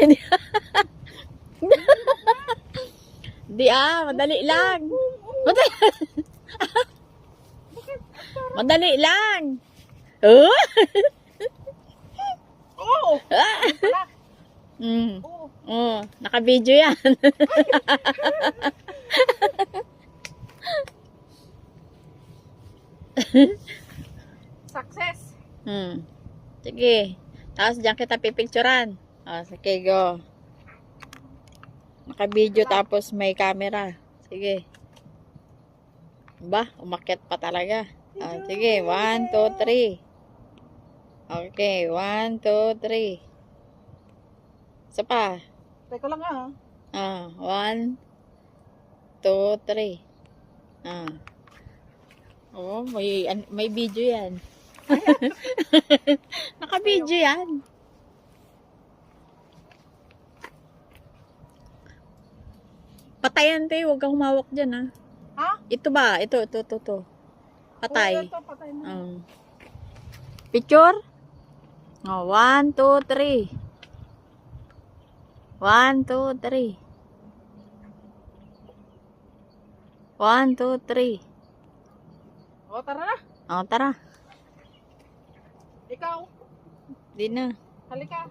Hindi. Di madali lang. Madali, madali lang. Oh? Oo! Mm. Oo. Oh, naka-video yan. Success! Sige. Tapos diyan kita pipicturan. Sige, go. Naka-video tapos may camera. Sige. Ba, umakyat pa talaga. Sige, 1, 2, 3. Okay, 1, 2, 3. Isa pa. Teka lang 1, 2, 3. Oh, may video yan. Naka-video yan. Patayan tayo, huwag kang humawak dyan Ha? Ito ba? Ito. Patay. Oo, ito, patay na. Picture? 1, 2, 3. 1, 2, 3. 1, 2, 3. O, tara na. Tara. Ikaw, Di na. halika.